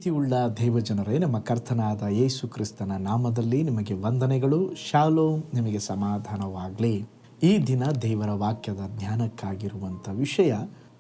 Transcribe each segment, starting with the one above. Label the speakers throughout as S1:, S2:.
S1: ಪ್ರೀತಿಯುಳ್ಳ ದೇವಜನರೇ, ನಮ್ಮ ಕರ್ತನಾದ ಯೇಸು ಕ್ರಿಸ್ತನ ನಾಮದಲ್ಲಿ ನಿಮಗೆ ವಂದನೆಗಳು. ಶಾಲೋಮ್, ನಿಮಗೆ ಸಮಾಧಾನವಾಗಲಿ. ಈ ದಿನ ದೇವರ ವಾಕ್ಯದ ಧ್ಯಾನಕ್ಕಾಗಿರುವಂಥ ವಿಷಯ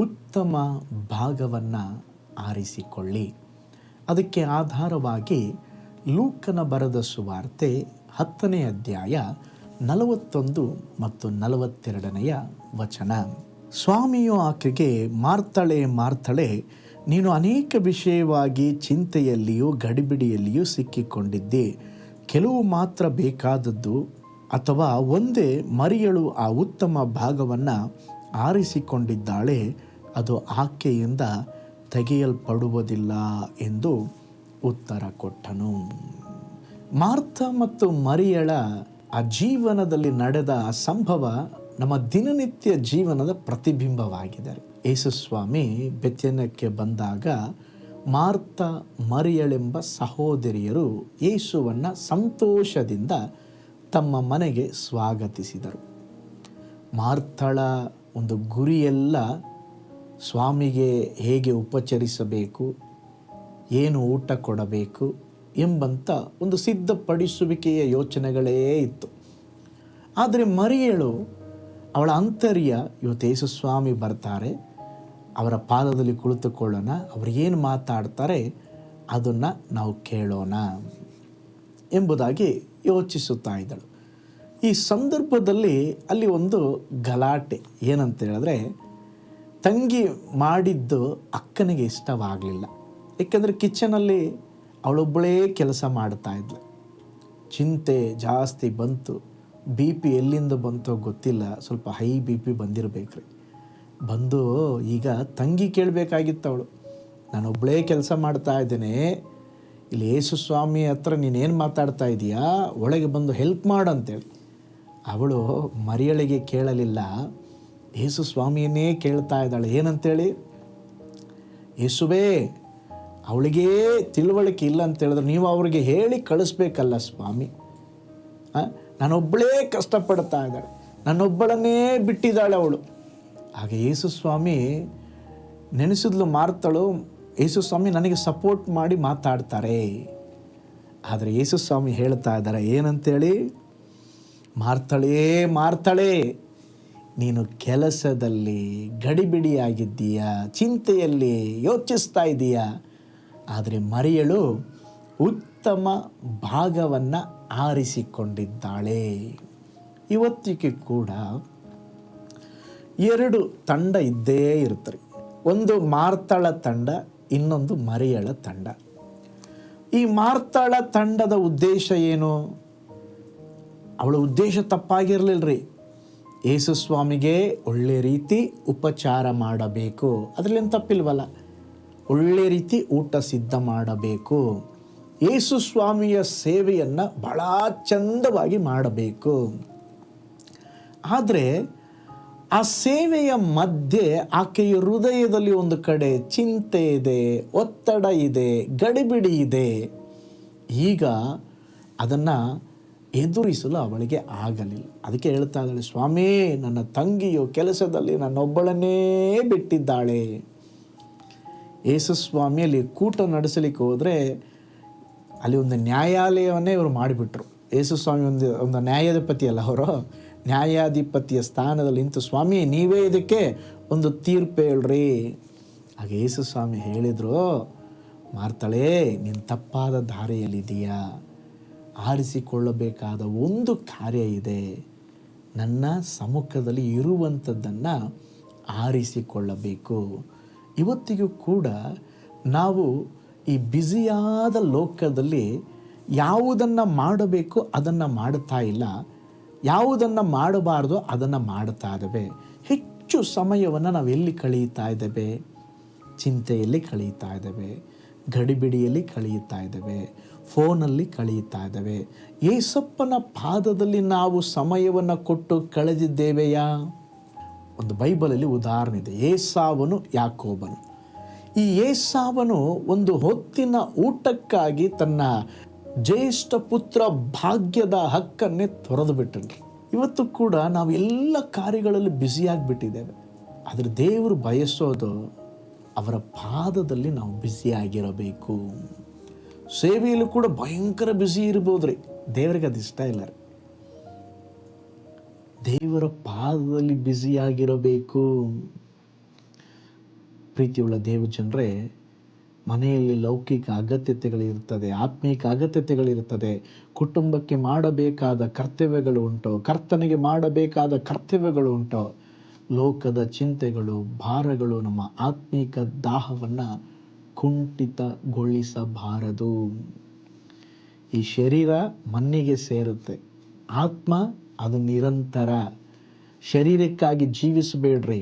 S1: ಉತ್ತಮ ಭಾಗವನ್ನು ಆರಿಸಿಕೊಳ್ಳಿ. ಅದಕ್ಕೆ ಆಧಾರವಾಗಿ ಲೂಕನ ಬರೆದ ಸುವಾರ್ತೆ 10ನೇ ಅಧ್ಯಾಯ 41 ಮತ್ತು 42ನೆಯ ವಚನ. ಸ್ವಾಮಿಯು ಆಕೆಗೆ, ಮಾರ್ತಳೆ ಮಾರ್ತಳೆ, ನೀನು ಅನೇಕ ವಿಷಯವಾಗಿ ಚಿಂತೆಯಲ್ಲಿಯೂ ಗಡಿಬಿಡಿಯಲ್ಲಿಯೂ ಸಿಕ್ಕಿಕೊಂಡಿದ್ದೆ. ಕೆಲವು ಮಾತ್ರ ಬೇಕಾದದ್ದು, ಅಥವಾ ಒಂದೇ ಮರಿಯಳು ಆ ಉತ್ತಮ ಭಾಗವನ್ನು ಆರಿಸಿಕೊಂಡಿದ್ದಾಳೆ, ಅದು ಆಕೆಯಿಂದ ತೆಗೆಯಲ್ಪಡುವುದಿಲ್ಲ ಎಂದು ಉತ್ತರ ಕೊಟ್ಟನು. ಮಾರ್ಥ ಮತ್ತು ಮರಿಯಳ ಆ ಜೀವನದಲ್ಲಿ ನಡೆದ ಆ ಸಂಭವ ನಮ್ಮ ದಿನನಿತ್ಯ ಜೀವನದ ಪ್ರತಿಬಿಂಬವಾಗಿದೆ. ಯೇಸುಸ್ವಾಮಿ ಬೆಥೆನ್ಯಕ್ಕೆ ಬಂದಾಗ ಮಾರ್ಥ ಮರಿಯಳೆಂಬ ಸಹೋದರಿಯರು ಯೇಸುವನ್ನು ಸಂತೋಷದಿಂದ ತಮ್ಮ ಮನೆಗೆ ಸ್ವಾಗತಿಸಿದರು. ಮಾರ್ಥಳ ಒಂದು ಗುರಿಯೆಲ್ಲ ಸ್ವಾಮಿಗೆ ಹೇಗೆ ಉಪಚರಿಸಬೇಕು, ಏನು ಊಟ ಕೊಡಬೇಕು ಎಂಬಂಥ ಒಂದು ಸಿದ್ಧಪಡಿಸುವಿಕೆಯ ಯೋಚನೆಗಳೇ ಇತ್ತು. ಆದರೆ ಮರಿಯಳು ಅವಳ ಅಂತರ್ಯ, ಇವತ್ತು ಯೇಸುಸ್ವಾಮಿ ಬರ್ತಾರೆ, ಅವರ ಪಾದದಲ್ಲಿ ಕುಳಿತುಕೊಳ್ಳೋಣ, ಅವರು ಏನು ಮಾತಾಡ್ತಾರೆ ಅದನ್ನು ನಾವು ಕೇಳೋಣ ಎಂಬುದಾಗಿ ಯೋಚಿಸುತ್ತಾ ಇದ್ದಳು. ಈ ಸಂದರ್ಭದಲ್ಲಿ ಅಲ್ಲಿ ಒಂದು ಗಲಾಟೆ. ಏನಂತ ಹೇಳಿದ್ರೆ, ತಂಗಿ ಮಾಡಿದ್ದು ಅಕ್ಕನಿಗೆ ಇಷ್ಟವಾಗಲಿಲ್ಲ. ಏಕೆಂದರೆ ಕಿಚನಲ್ಲಿ ಅವಳೊಬ್ಬಳೇ ಕೆಲಸ ಮಾಡ್ತಾ ಇದ್ಳು. ಚಿಂತೆ ಜಾಸ್ತಿ ಬಂತು. BP ಎಲ್ಲಿಂದ ಬಂತೋ ಗೊತ್ತಿಲ್ಲ, ಸ್ವಲ್ಪ ಹೈ BP ಬಂದಿರಬೇಕ್ರಿ. ಬಂದು ಈಗ ತಂಗಿ ಕೇಳಬೇಕಾಗಿತ್ತು ಅವಳು, ನಾನೊಬ್ಬಳೇ ಕೆಲಸ ಮಾಡ್ತಾ ಇದ್ದೇನೆ, ಇಲ್ಲಿ ಯೇಸುಸ್ವಾಮಿ ಹತ್ರ ನೀನೇನು ಮಾತಾಡ್ತಾ ಇದೀಯಾ, ಒಳಗೆ ಬಂದು ಹೆಲ್ಪ್ ಮಾಡು ಅಂತೇಳಿ. ಅವಳು ಮರಿಯಳಿಗೆ ಕೇಳಲಿಲ್ಲ, ಯೇಸುಸ್ವಾಮಿಯನ್ನೇ ಕೇಳ್ತಾ ಇದ್ದಾಳೆ. ಏನಂತೇಳಿ, ಯೇಸುವೇ, ಅವಳಿಗೇ ತಿಳುವಳಿಕೆ ಇಲ್ಲ ಅಂತೇಳಿದ್ರೆ ನೀವು ಅವ್ರಿಗೆ ಹೇಳಿ ಕಳಿಸ್ಬೇಕಲ್ಲ ಸ್ವಾಮಿ. ನಾನೊಬ್ಬಳೇ ಕಷ್ಟಪಡ್ತಾ ಇದ್ದಾಳೆ, ನನ್ನೊಬ್ಬಳನ್ನೇ ಬಿಟ್ಟಿದ್ದಾಳೆ ಅವಳು. ಹಾಗೆ ಯೇಸುಸ್ವಾಮಿ ನೆನೆಸಿದ್ಲು ಮಾರ್ತಳು, ಯೇಸುಸ್ವಾಮಿ ನನಗೆ ಸಪೋರ್ಟ್ ಮಾಡಿ ಮಾತಾಡ್ತಾರೆ. ಆದರೆ ಯೇಸುಸ್ವಾಮಿ ಹೇಳ್ತಾ ಇದ್ದಾರೆ ಏನಂತೇಳಿ, ಮಾರ್ತಳೇ ಮಾರ್ತಳೇ, ನೀನು ಕೆಲಸದಲ್ಲಿ ಗಡಿಬಿಡಿಯಾಗಿದ್ದೀಯಾ, ಚಿಂತೆಯಲ್ಲಿ ಯೋಚಿಸ್ತಾ ಇದ್ದೀಯಾ. ಆದರೆ ಮರಿಯಳು ಉತ್ತಮ ಭಾಗವನ್ನು ಆರಿಸಿಕೊಂಡಿದ್ದಾಳೆ. ಇವತ್ತಿಗೆ ಕೂಡ 2 ತಂಡ ಇದ್ದೇ ಇರ್ತಾರೆ. ಒಂದು ಮಾರ್ತಳ ತಂಡ, ಇನ್ನೊಂದು ಮರಿಯಳ ತಂಡ. ಈ ಮಾರ್ತಳ ತಂಡದ ಉದ್ದೇಶ ಏನು? ಅವಳ ಉದ್ದೇಶ ತಪ್ಪಾಗಿರಲಿಲ್ಲರಿ. ಯೇಸುಸ್ವಾಮಿಗೆ ಒಳ್ಳೆ ರೀತಿ ಉಪಚಾರ ಮಾಡಬೇಕು, ಅದರಲ್ಲೇನು ತಪ್ಪಿಲ್ವಲ್ಲ. ಒಳ್ಳೆ ರೀತಿ ಊಟ ಸಿದ್ಧ ಮಾಡಬೇಕು, ಯೇಸುಸ್ವಾಮಿಯ ಸೇವೆಯನ್ನು ಬಹಳ ಚಂದವಾಗಿ ಮಾಡಬೇಕು. ಆದರೆ ಆ ಸೇವೆಯ ಮಧ್ಯೆ ಆಕೆಯ ಹೃದಯದಲ್ಲಿ ಒಂದು ಕಡೆ ಚಿಂತೆ ಇದೆ, ಒತ್ತಡ ಇದೆ, ಗಡಿಬಿಡಿ ಇದೆ. ಈಗ ಅದನ್ನು ಎದುರಿಸಲು ಅವಳಿಗೆ ಆಗಲಿಲ್ಲ. ಅದಕ್ಕೆ ಹೇಳ್ತಾ ಇದ್ದಾಳೆ, ಸ್ವಾಮಿ, ನನ್ನ ತಂಗಿಯು ಕೆಲಸದಲ್ಲಿ ನನ್ನೊಬ್ಬಳನ್ನೇ ಬಿಟ್ಟಿದ್ದಾಳೆ. ಯೇಸುಸ್ವಾಮಿಯಲ್ಲಿ ಕೂಟ ನಡೆಸಲಿಕ್ಕೆ ಹೋದರೆ ಅಲ್ಲಿ ಒಂದು ನ್ಯಾಯಾಲಯವನ್ನೇ ಇವರು ಮಾಡಿಬಿಟ್ರು. ಯೇಸುಸ್ವಾಮಿ ಒಂದು ನ್ಯಾಯಾಧಿಪತಿ ಅಲ್ಲ, ಅವರು ನ್ಯಾಯಾಧಿಪತಿಯ ಸ್ಥಾನದಲ್ಲಿ ನಿಂತು, ಸ್ವಾಮಿ ನೀವೇ ಇದಕ್ಕೆ ಒಂದು ತೀರ್ಪು ಹೇಳ್ರಿ. ಹಾಗೆ ಯೇಸುಸ್ವಾಮಿ ಹೇಳಿದರು, ಮಾರ್ತಳೇ, ನೀನು ತಪ್ಪಾದ ದಾರಿಯಲ್ಲಿದೆಯಾ. ಆರಿಸಿಕೊಳ್ಳಬೇಕಾದ ಒಂದು ಕಾರ್ಯ ಇದೆ, ನನ್ನ ಸಮ್ಮುಖದಲ್ಲಿ ಇರುವಂಥದ್ದನ್ನು ಆರಿಸಿಕೊಳ್ಳಬೇಕು. ಇವತ್ತಿಗೂ ಕೂಡ ನಾವು ಈ ಬ್ಯುಸಿಯಾದ ಲೋಕದಲ್ಲಿ ಯಾವುದನ್ನು ಮಾಡಬೇಕು ಅದನ್ನು ಮಾಡ್ತಾ ಇಲ್ಲ, ಯಾವುದನ್ನು ಮಾಡಬಾರ್ದು ಅದನ್ನು ಮಾಡ್ತಾ ಇದ್ದೇವೆ. ಹೆಚ್ಚು ಸಮಯವನ್ನು ನಾವು ಎಲ್ಲಿ ಕಳೆಯುತ್ತಾ ಇದ್ದೇವೆ? ಚಿಂತೆಯಲ್ಲಿ ಕಳೆಯುತ್ತಾ ಇದ್ದೇವೆ, ಗಡಿಬಿಡಿಯಲ್ಲಿ ಕಳೆಯುತ್ತಾ ಇದ್ದೇವೆ, ಫೋನಲ್ಲಿ ಕಳೆಯುತ್ತಾ ಇದ್ದೇವೆ. ಯೇಸಪ್ಪನ ಪಾದದಲ್ಲಿ ನಾವು ಸಮಯವನ್ನು ಕೊಟ್ಟು ಕಳೆದಿದ್ದೇವೆಯಾ? ಒಂದು ಬೈಬಲಲ್ಲಿ ಉದಾಹರಣೆ ಇದೆ, ಏಸಾವನು ಯಾಕೋಬನು. ಈ ಏಸಾವನು ಒಂದು ಹೊತ್ತಿನ ಊಟಕ್ಕಾಗಿ ತನ್ನ ಜ್ಯೇಷ್ಠ ಪುತ್ರ ಭಾಗ್ಯದ ಹಕ್ಕನ್ನೇ ತೊರೆದು ಬಿಟ್ಟನು. ಇವತ್ತು ಕೂಡ ನಾವು ಎಲ್ಲ ಕಾರ್ಯಗಳಲ್ಲಿ ಬ್ಯುಸಿಯಾಗಿಬಿಟ್ಟಿದ್ದೇವೆ. ಆದರೆ ದೇವರು ಬಯಸೋದು ಅವರ ಪಾದದಲ್ಲಿ ನಾವು ಬ್ಯುಸಿಯಾಗಿರಬೇಕು. ಸೇವೆಯಲ್ಲೂ ಕೂಡ ಭಯಂಕರ ಬ್ಯುಸಿ ಇರ್ಬೋದು ರೀ, ದೇವರಿಗೆ ಅದು ಇಷ್ಟ ಇಲ್ಲ ರೀ. ದೇವರ ಪಾದದಲ್ಲಿ ಬ್ಯುಸಿಯಾಗಿರಬೇಕು. ಪ್ರೀತಿಯುಳ್ಳ ದೇವ ಜನರೇ, ಮನೆಯಲ್ಲಿ ಲೌಕಿಕ ಅಗತ್ಯತೆಗಳಿರ್ತದೆ, ಆತ್ಮೀಕ ಅಗತ್ಯತೆಗಳಿರ್ತದೆ, ಕುಟುಂಬಕ್ಕೆ ಮಾಡಬೇಕಾದ ಕರ್ತವ್ಯಗಳು ಉಂಟು, ಕರ್ತನಿಗೆ ಮಾಡಬೇಕಾದ ಕರ್ತವ್ಯಗಳು ಉಂಟು. ಲೋಕದ ಚಿಂತೆಗಳು, ಭಾರಗಳು ನಮ್ಮ ಆತ್ಮೀಕ ದಾಹವನ್ನು ಕುಂಠಿತಗೊಳಿಸಬಾರದು. ಈ ಶರೀರ ಮಣ್ಣಿಗೆ ಸೇರುತ್ತೆ, ಆತ್ಮ ಅದು ನಿರಂತರ. ಶರೀರಕ್ಕಾಗಿ ಜೀವಿಸಬೇಡ್ರಿ,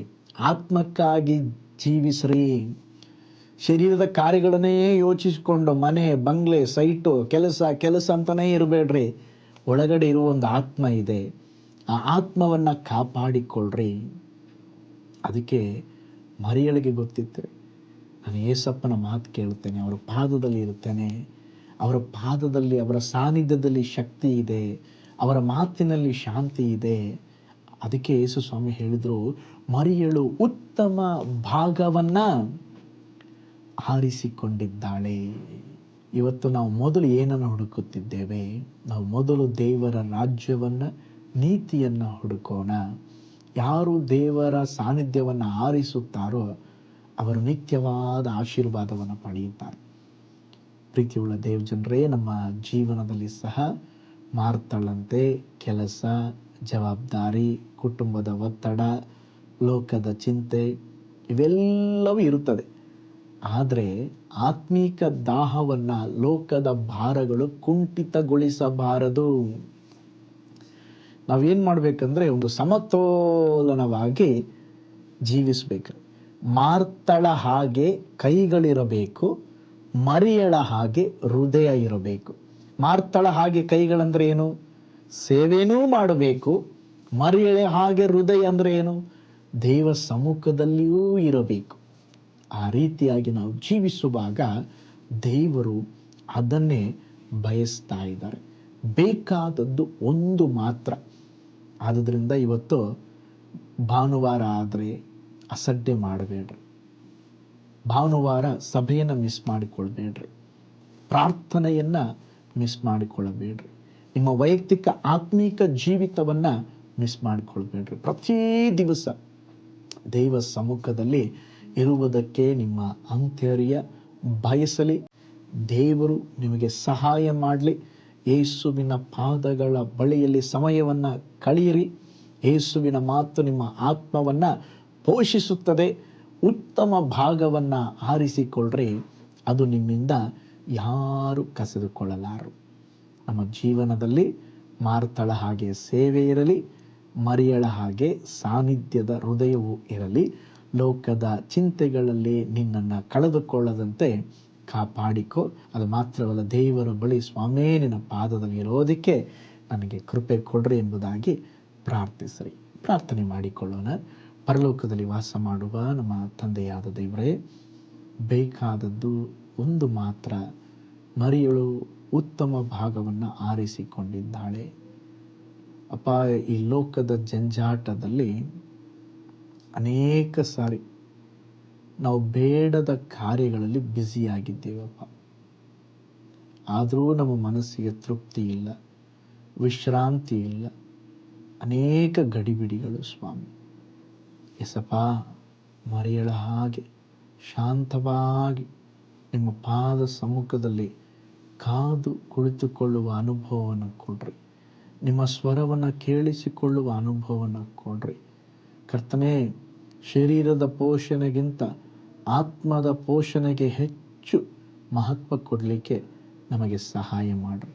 S1: ಆತ್ಮಕ್ಕಾಗಿ ಜೀವಿಸ್ರಿ. ಶರೀರದ ಕಾರ್ಯಗಳನ್ನೇ ಯೋಚಿಸಿಕೊಂಡು ಮನೆ, ಬಂಗ್ಲೆ, ಸೈಟು, ಕೆಲಸ ಅಂತಲೇ ಇರಬೇಡ್ರಿ. ಒಳಗಡೆ ಇರುವ ಒಂದು ಆತ್ಮ ಇದೆ, ಆ ಆತ್ಮವನ್ನು ಕಾಪಾಡಿಕೊಳ್ಳ್ರಿ. ಅದಕ್ಕೆ ಮರಿಯಳಿಗೆ ಗೊತ್ತಿತ್ತು, ನಾನು ಏಸಪ್ಪನ ಮಾತು ಕೇಳ್ತೇನೆ, ಅವರ ಪಾದದಲ್ಲಿ ಇರ್ತೇನೆ, ಅವರ ಪಾದದಲ್ಲಿ, ಅವರ ಸಾನ್ನಿಧ್ಯದಲ್ಲಿ ಶಕ್ತಿ ಇದೆ, ಅವರ ಮಾತಿನಲ್ಲಿ ಶಾಂತಿ ಇದೆ. ಅದಕ್ಕೆ ಯೇಸು ಸ್ವಾಮಿ ಹೇಳಿದರು, ಮರಿಯಳು ಉತ್ತಮ ಭಾಗವನ್ನು ಆರಿಸಿಕೊಂಡಿದ್ದಾಳೆ. ಇವತ್ತು ನಾವು ಮೊದಲು ಏನನ್ನು ಹುಡುಕುತ್ತಿದ್ದೇವೆ? ನಾವು ಮೊದಲು ದೇವರ ರಾಜ್ಯವನ್ನು, ನೀತಿಯನ್ನು ಹುಡುಕೋಣ. ಯಾರು ದೇವರ ಸಾನ್ನಿಧ್ಯವನ್ನು ಆರಿಸುತ್ತಾರೋ ಅವರು ನಿತ್ಯವಾದ ಆಶೀರ್ವಾದವನ್ನು ಪಡೆಯುತ್ತಾರೆ. ಪ್ರೀತಿಯುಳ್ಳ ದೇವ ಜನರೇ, ನಮ್ಮ ಜೀವನದಲ್ಲಿ ಸಹ ಮಾರ್ತಳಂತೆ ಕೆಲಸ, ಜವಾಬ್ದಾರಿ, ಕುಟುಂಬದ ಒತ್ತಡ, ಲೋಕದ ಚಿಂತೆ ಇವೆಲ್ಲವೂ ಇರುತ್ತದೆ. ಆದರೆ ಆತ್ಮೀಕ ದಾಹವನ್ನು ಲೋಕದ ಭಾರಗಳು ಕುಂಠಿತಗೊಳಿಸಬಾರದು. ನಾವೇನು ಮಾಡಬೇಕಂದ್ರೆ ಒಂದು ಸಮತೋಲನವಾಗಿ ಜೀವಿಸಬೇಕು. ಮಾರ್ತಳ ಹಾಗೆ ಕೈಗಳಿರಬೇಕು, ಮರಿಯಳ ಹಾಗೆ ಹೃದಯ ಇರಬೇಕು. ಮಾರ್ತಳ ಹಾಗೆ ಕೈಗಳಂದ್ರೆ ಏನು? ಸೇವೆನೂ ಮಾಡಬೇಕು. ಮರಿಯಳ ಹಾಗೆ ಹೃದಯ ಅಂದರೆ ಏನು? ದೇವ ಸಮ್ಮುಖದಲ್ಲಿಯೂ ಇರಬೇಕು. ಆ ರೀತಿಯಾಗಿ ನಾವು ಜೀವಿಸುವಾಗ ದೇವರು ಅದನ್ನೇ ಬಯಸ್ತಾ ಇದ್ದಾರೆ. ಬೇಕಾದದ್ದು ಒಂದು ಮಾತ್ರ. ಆದ್ದರಿಂದ ಇವತ್ತು ಭಾನುವಾರ ಆದರೆ ಅಸಡ್ಡೆ ಮಾಡಬೇಡ್ರಿ, ಭಾನುವಾರ ಸಭೆಯನ್ನು ಮಿಸ್ ಮಾಡಿಕೊಳ್ಬೇಡ್ರಿ, ಪ್ರಾರ್ಥನೆಯನ್ನು ಮಿಸ್ ಮಾಡಿಕೊಳ್ಳಬೇಡ್ರಿ, ನಿಮ್ಮ ವೈಯಕ್ತಿಕ ಆತ್ಮೀಕ ಜೀವಿತವನ್ನು ಮಿಸ್ ಮಾಡಿಕೊಳ್ಬೇಡ್ರಿ. ಪ್ರತಿ ದಿವಸ ದೇವ ಸಮ್ಮುಖದಲ್ಲಿ ಇರುವುದಕ್ಕೆ ನಿಮ್ಮ ಅಂತರ್ಯ ಬಯಸಲಿ. ದೇವರು ನಿಮಗೆ ಸಹಾಯ ಮಾಡಲಿ. ಯೇಸುವಿನ ಪಾದಗಳ ಬಳಿಯಲ್ಲಿ ಸಮಯವನ್ನು ಕಳೆಯಿರಿ. ಯೇಸುವಿನ ಮಾತು ನಿಮ್ಮ ಆತ್ಮವನ್ನು ಪೋಷಿಸುತ್ತದೆ. ಉತ್ತಮ ಭಾಗವನ್ನು ಆರಿಸಿಕೊಳ್ಳ್ರಿ, ಅದು ನಿಮ್ಮಿಂದ ಯಾರು ಕಸಿದುಕೊಳ್ಳಲಾರರು. ನಮ್ಮ ಜೀವನದಲ್ಲಿ ಮಾರ್ತಳ ಹಾಗೆ ಸೇವೆ ಇರಲಿ, ಮರಿಯಳ ಹಾಗೆ ಸಾನ್ನಿಧ್ಯದ ಹೃದಯವೂ ಇರಲಿ. ಲೋಕದ ಚಿಂತೆಗಳಲ್ಲಿ ನಿನ್ನನ್ನು ಕಳೆದುಕೊಳ್ಳದಂತೆ ಕಾಪಾಡಿಕೊ. ಅದು ಮಾತ್ರವಲ್ಲ, ದೇವರ ಬಳಿ ಸ್ವಾಮಿ ನಿನ್ನ ಪಾದದಲ್ಲಿ ಇರೋದಕ್ಕೆ ನನಗೆ ಕೃಪೆ ಕೊಡ್ರಿ ಎಂಬುದಾಗಿ ಪ್ರಾರ್ಥಿಸ್ರಿ. ಪ್ರಾರ್ಥನೆ ಮಾಡಿಕೊಳ್ಳೋಣ. ಪರಲೋಕದಲ್ಲಿ ವಾಸ ಮಾಡುವ ನಮ್ಮ ತಂದೆಯಾದ ದೇವರೇ, ಬೇಕಾದದ್ದು ಒಂದು ಮಾತ್ರ. ಮರಿಯಳು ಉತ್ತಮ ಭಾಗವನ್ನು ಆರಿಸಿಕೊಂಡಿದ್ದಾಳೆ. ಅಪ್ಪ, ಈ ಲೋಕದ ಜಂಜಾಟದಲ್ಲಿ ಅನೇಕ ಸಾರಿ ನಾವು ಬೇಡದ ಕಾರ್ಯಗಳಲ್ಲಿ ಬ್ಯುಸಿಯಾಗಿದ್ದೇವಪ್ಪ. ಆದರೂ ನಮ್ಮ ಮನಸ್ಸಿಗೆ ತೃಪ್ತಿ ಇಲ್ಲ, ವಿಶ್ರಾಂತಿ ಇಲ್ಲ, ಅನೇಕ ಗಡಿಬಿಡಿಗಳು ಸ್ವಾಮಿ. ಎಸಪ್ಪ, ಮರಿಯಳ ಹಾಗೆ ಶಾಂತವಾಗಿ ನಿಮ್ಮ ಪಾದ ಸಮ್ಮುಖದಲ್ಲಿ ಕಾದು ಕುಳಿತುಕೊಳ್ಳುವ ಅನುಭವವನ್ನು ಕೊಡ್ರಿ. ನಿಮ್ಮ ಸ್ವರವನ್ನು ಕೇಳಿಸಿಕೊಳ್ಳುವ ಅನುಭವವನ್ನು ಕೊಡ್ರಿ ಕರ್ತನೇ. ಶರೀರದ ಪೋಷಣೆಗಿಂತ ಆತ್ಮದ ಪೋಷಣೆಗೆ ಹೆಚ್ಚು ಮಹತ್ವ ಕೊಡಲಿಕ್ಕೆ ನಮಗೆ ಸಹಾಯ ಮಾಡಿರಿ.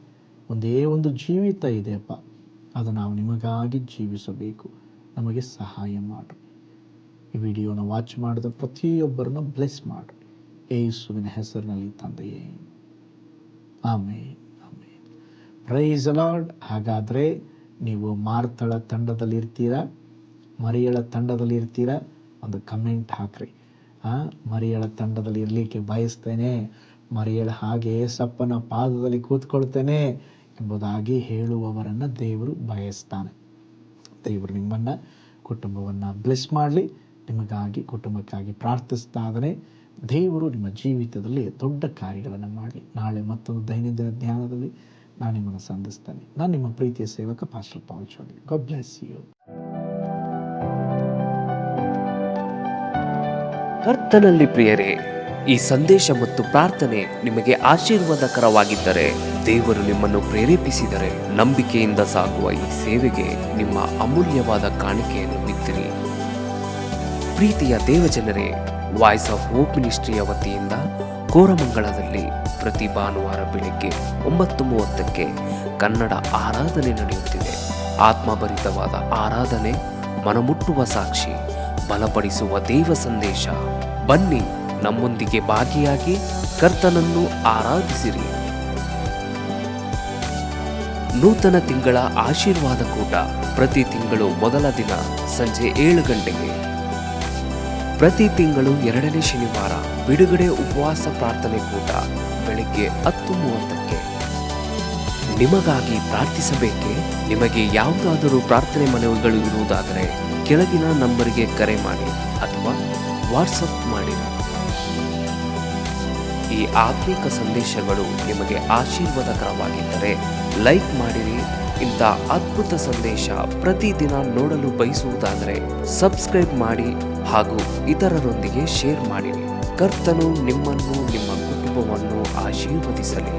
S1: ಒಂದೇ ಒಂದು ಜೀವಿತ ಇದೆಯಪ್ಪ, ಅದು ನಾವು ನಿಮಗಾಗಿ ಜೀವಿಸಬೇಕು. ನಮಗೆ ಸಹಾಯ ಮಾಡಿರಿ. ಈ ವಿಡಿಯೋನ ವಾಚ್ ಮಾಡಿದ ಪ್ರತಿಯೊಬ್ಬರನ್ನು ಬ್ಲೆಸ್ ಮಾಡಿರಿ. ಯೇಸುವಿನ ಹೆಸರಿನಲ್ಲಿ ತಂದೆಯೇ, amen, amen. Praise the Lord. ಹಾಗಾದರೆ ನೀವು ಮಾರ್ತಳ ತಂಡದಲ್ಲಿರ್ತೀರಾ, ಮರಿಯಳ ತಂಡದಲ್ಲಿರ್ತೀರಾ? ಒಂದು ಕಮೆಂಟ್ ಹಾಕ್ರಿ. ಮರಿಯಳ ತಂಡದಲ್ಲಿ ಇರಲಿಕ್ಕೆ ಬಯಸ್ತೇನೆ, ಮರಿಯಳ ಹಾಗೆ ಏಸಪ್ಪನ ಪಾದದಲ್ಲಿ ಕೂತ್ಕೊಳ್ತೇನೆ ಎಂಬುದಾಗಿ ಹೇಳುವವರನ್ನು ದೇವರು ಬಯಸ್ತಾನೆ. ದೇವರು ನಿಮ್ಮನ್ನು, ಕುಟುಂಬವನ್ನು ಬ್ಲೆಸ್ ಮಾಡಲಿ. ನಿಮಗಾಗಿ, ಕುಟುಂಬಕ್ಕಾಗಿ ಪ್ರಾರ್ಥಿಸ್ತಾ ಇದ್ದಾನೆ. ದೇವರು ನಿಮ್ಮ ಜೀವಿತದಲ್ಲಿ ದೊಡ್ಡ ಕಾರ್ಯಗಳನ್ನು ಮಾಡಿ. ನಾಳೆ ಮತ್ತೊಂದು ದೈನಂದಿನ ಧ್ಯಾನದಲ್ಲಿ ನಾನು ನಿಮ್ಮನ್ನು ಸಂಧಿಸ್ತೇನೆ. ನಾನು ನಿಮ್ಮ ಪ್ರೀತಿಯ ಸೇವಕ pastor Paul Choli. God bless you.
S2: ಕರ್ತನಲ್ಲಿ ಪ್ರಿಯರೇ, ಈ ಸಂದೇಶ ಮತ್ತು ಪ್ರಾರ್ಥನೆ ನಿಮಗೆ ಆಶೀರ್ವಾದಕರವಾಗಿದ್ದರೆ, ದೇವರು ನಿಮ್ಮನ್ನು ಪ್ರೇರೇಪಿಸಿದರೆ, ನಂಬಿಕೆಯಿಂದ ಸಾಗುವ ಈ ಸೇವೆಗೆ ನಿಮ್ಮ ಅಮೂಲ್ಯವಾದ ಕಾಣಿಕೆಯನ್ನು ಬಿತ್ತಿರಿ. ಪ್ರೀತಿಯ ದೇವಜನರೇ, ವಾಯ್ಸ್ ಆಫ್ ಹೋಪ್ ಮಿನಿಸ್ಟ್ರಿಯ ವತಿಯಿಂದ ಕೋರಮಂಗಲದಲ್ಲಿ ಪ್ರತಿ ಭಾನುವಾರ ಬೆಳಿಗ್ಗೆ 9:30ಕ್ಕೆ ಕನ್ನಡ ಆರಾಧನೆ ನಡೆಯುತ್ತಿದೆ. ಆತ್ಮಭರಿತವಾದ ಆರಾಧನೆ, ಮನಮುಟ್ಟುವ ಸಾಕ್ಷಿ, ಬಲಪಡಿಸುವ ದೇವ ಸಂದೇಶ. ಬನ್ನಿ, ನಮ್ಮೊಂದಿಗೆ ಭಾಗಿಯಾಗಿ ಕರ್ತನನ್ನು ಆರಾಧಿಸಿರಿ. ನೂತನ ತಿಂಗಳ ಆಶೀರ್ವಾದ ಕೂಟ ಪ್ರತಿ ತಿಂಗಳು ಮೊದಲ ದಿನ ಸಂಜೆ 7 ಗಂಟೆಗೆ. ಪ್ರತಿ ತಿಂಗಳು 2ನೇ ಶನಿವಾರ ಬಿಡುಗಡೆ ಉಪವಾಸ ಪ್ರಾರ್ಥನೆ ಕೂಟ ಬೆಳಿಗ್ಗೆ 10:30ಕ್ಕೆ. ನಿಮಗಾಗಿ ಪ್ರಾರ್ಥಿಸಬೇಕೆ? ನಿಮಗೆ ಯಾವುದಾದರೂ ಪ್ರಾರ್ಥನೆ ಮನವಿಗಳು ಇರುವುದಾದರೆ ಕೆಳಗಿನ ನಂಬರಿಗೆ ಕರೆ ಮಾಡಿ ಅಥವಾ ವಾಟ್ಸಪ್ ಮಾಡಿರಿ. ಈ ಆತ್ಮಿಕ ಸಂದೇಶಗಳು ನಿಮಗೆ ಆಶೀರ್ವಾದಕರವಾಗಿದ್ದರೆ ಲೈಕ್ ಮಾಡಿರಿ. ಇಂಥ ಅದ್ಭುತ ಸಂದೇಶ ಪ್ರತಿದಿನ ನೋಡಲು ಬಯಸುವುದಾದರೆ ಸಬ್ಸ್ಕ್ರೈಬ್ ಮಾಡಿ ಹಾಗೂ ಇತರರೊಂದಿಗೆ ಶೇರ್ ಮಾಡಿರಿ. ಕರ್ತನು ನಿಮ್ಮನ್ನು, ನಿಮ್ಮ ಕುಟುಂಬವನ್ನು ಆಶೀರ್ವದಿಸಲಿ.